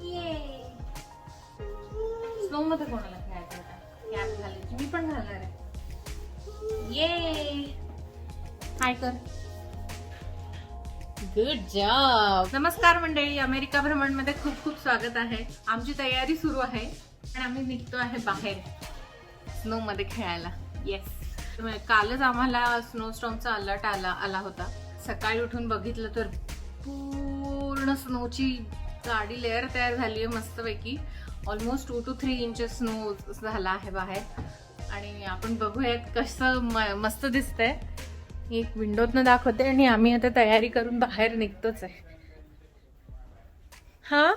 Snow मध्ये कोणाला खेळायचं होता? कॅप घालायची, मी पण घालणार आहे. ये हाय कर. Good job. नमस्कार मंडळी, अमेरिका भ्रमण मध्ये खूप खूप स्वागत आहे. आमची तयारी सुरू आहे आणि आम्ही निघतो आहे बाहेर स्नो मध्ये खेळायला. येस, कालच आम्हाला स्नोस्टॉर्मचा अलर्ट आला होता. सकाळी उठून बघितलं तर पूर्ण स्नोची गाडी लेअर तयार झाली आहे मस्तपैकी. ऑलमोस्ट 2 to 3 इंचेस स्नो झाला आहे बाहेर आणि आपण बघूयात कसं मस्त दिसतंय. एक विंडोतनं दाखवते आणि आम्ही आता तयारी करून बाहेर निघतोच आहे. हा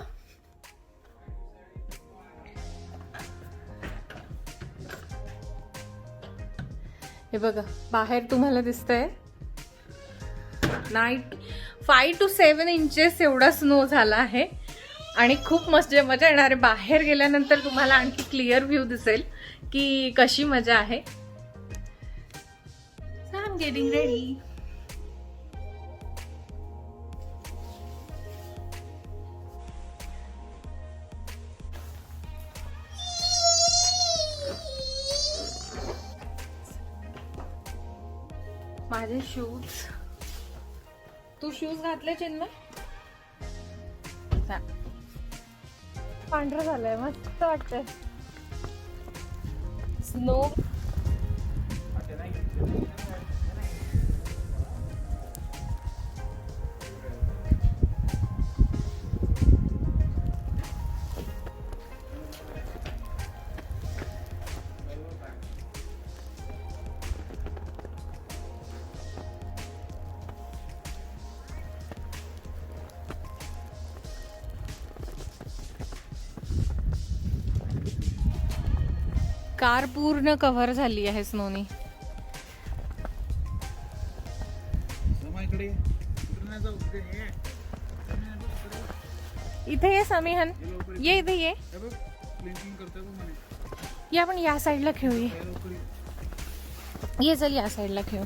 हे बघा बाहेर तुम्हाला दिसतंय 5 to 7 इंचेस एवढा स्नो झाला आहे आणि खूप मजा येणार आहे. बाहेर गेल्यानंतर तुम्हाला आणखी क्लिअर व्ह्यू दिसेल की कशी मजा आहे. I am getting ready. माझे शूज, तू शूज घातले चिन्ह? पांढरं झालंय, मस्त वाटतंय. स्नो कार पूर्ण कव्हर झाली आहे स्नोनी. इथे ये समीहन, ये इथे ये. ये आपण या साईडला खेळूया. ये चल या साईडला खेळू.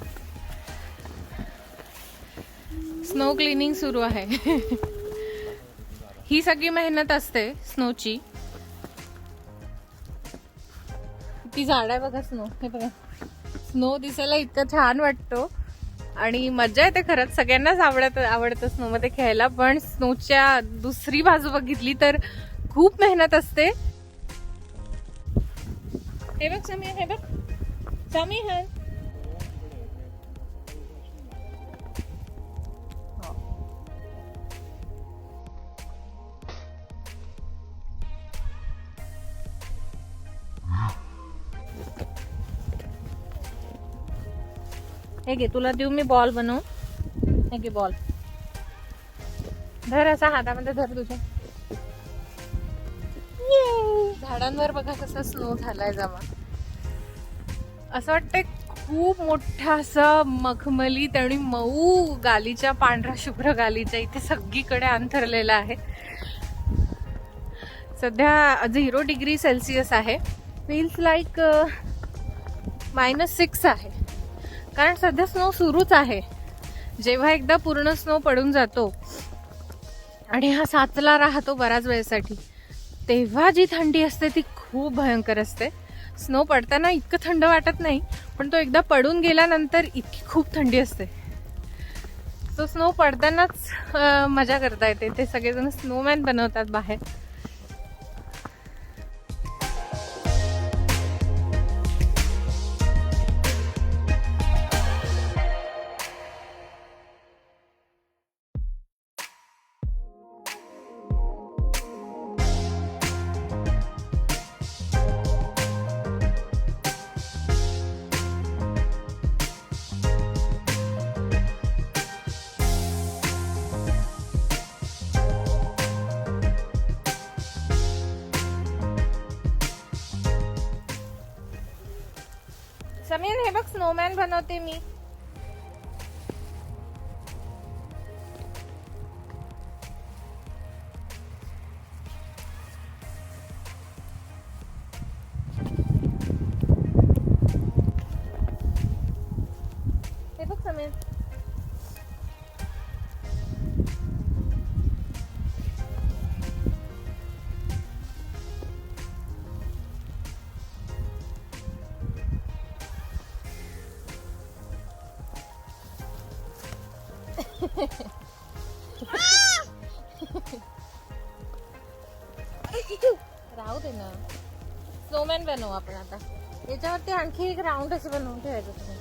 स्नो क्लिनिंग सुरू आहे. ही सगळी मेहनत असते स्नोची. ती झाड आहे बघा स्नो. हे बघा स्नो दिसायला इतकं छान वाटतो आणि मजा येते खरंच. सगळ्यांनाच आवडतं स्नो मध्ये खेळायला. पण स्नोच्या दुसरी बाजू बघितली तर खूप मेहनत असते. हे बघ समी, हे बघ समी. हे घे, तुला देऊ मी बॉल बनवू. हे घे बॉल, धर असा हातामध्ये धर तुझ्या. झाडांवर बघा कसा स्नो झालाय जमा. असं वाटतंय खूप मोठा असं मखमलीत आणि मऊ गालीच्या, पांढरा शुभ्र गालीच्या इथे सगळीकडे अंथरलेला आहे. सध्या 0 डिग्री सेल्सिअस आहे. फील्स लाईक -6 आहे. कारण सध्या स्नो सुरूच आहे. जेव्हा एकदा पूर्ण स्नो पडून जातो आणि हा साचला राहतो बऱ्याच वेळेसाठी, तेव्हा जी थंडी असते ती खूप भयंकर असते. स्नो पडताना इतकं थंड वाटत नाही, पण तो एकदा पडून गेल्यानंतर इतकी खूप थंडी असते. तो स्नो पडतानाच मजा करता येते. ते सगळेजण स्नोमॅन बनवतात बाहेर. समीर हे बघ स्नोमॅन बनवते मी. हे बघ समीर. राहू दे ना. स्नोमॅन बनवू आपण आता. याच्यावरती आणखी एक राऊंड असं बनवून ठेवायचं तुम्ही.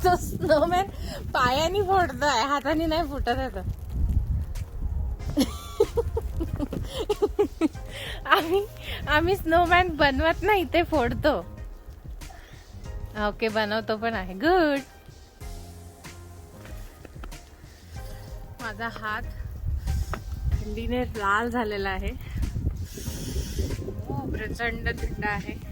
तो स्नोमॅन पायाने फोडतोय, हाताने नाही फुटत आहे. आम्ही स्नोमॅन बनवत नाही, ते फोडतो. ओके, बनवतो पण आहे. गुड. माझा हात थंडीने लाल झालेला आहे. प्रचंड थंड आहे.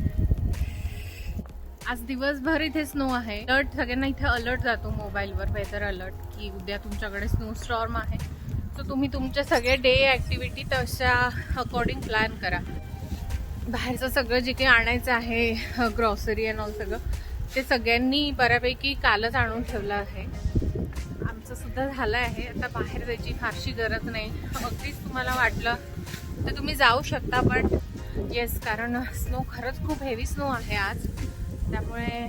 आज दिवसभर इथे स्नो आहे. अलर्ट सगळ्यांना इथे अलर्ट जातो मोबाईलवर, वेदर अलर्ट, की उद्या तुमच्याकडे स्नो स्टॉर्म आहे. सो तुम्ही तुमचे सगळे डे ऍक्टिव्हिटी तशा अकॉर्डिंग प्लॅन करा. बाहेरचं सगळं जे काही आणायचं आहे, ग्रॉसरी अँड ऑल सगळं, ते सगळ्यांनी बऱ्यापैकी कालच आणून ठेवलं आहे. आमचं सुद्धा झालं आहे. आता बाहेर जायची फारशी गरज नाही. अगदीच तुम्हाला वाटलं तर तुम्ही जाऊ शकता, पण येस, कारण स्नो खरंच खूप हेवी स्नो आहे आज. त्यामुळे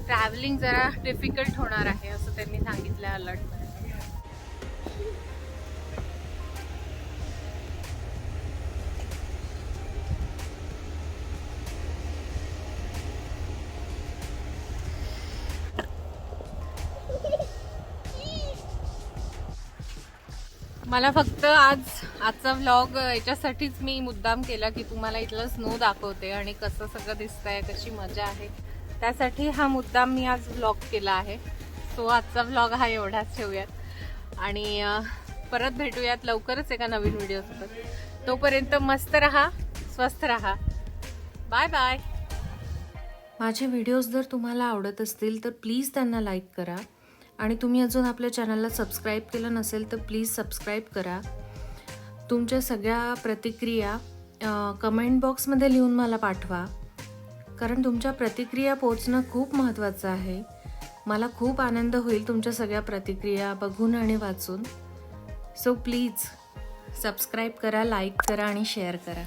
ट्रॅव्हलिंग जरा डिफिकल्ट होणार आहे असं त्यांनी सांगितलं अलर्टमध्ये. मला फक्त आजचा व्लॉग याच्यासाठीच मी मुद्दाम केला की तुम्हाला इथलं स्नो दाखवते आणि कसं सगळं दिसतंय, कशी मजा आहे, त्यासाठी हा मुद्दाम मी आज व्लॉग केला आहे. सो आजचा व्लॉग हा एवढाच ठेवूयात आणि परत भेटूयात लवकरच एका नवीन व्हिडिओसोबत. तोपर्यंत मस्त रहा, स्वस्थ रहा. Bye bye. माझे व्हिडिओज जर तुम्हाला आवडत असतील तर प्लीज त्यांना लाईक करा आणि तुम्ही अजून आपल्या चॅनलला सबस्क्राईब केलं नसेल तर प्लीज सबस्क्राईब करा. तुमच्या सगळ्या प्रतिक्रिया कमेंट बॉक्समध्ये लिहून मला पाठवा, कारण तुमच्या प्रतिक्रिया पोचणं खूप महत्त्वाचं आहे. मला खूप आनंद होईल तुमच्या सगळ्या प्रतिक्रिया बघून आणि वाचून. सो प्लीज सबस्क्राईब करा, लाईक करा आणि शेअर करा.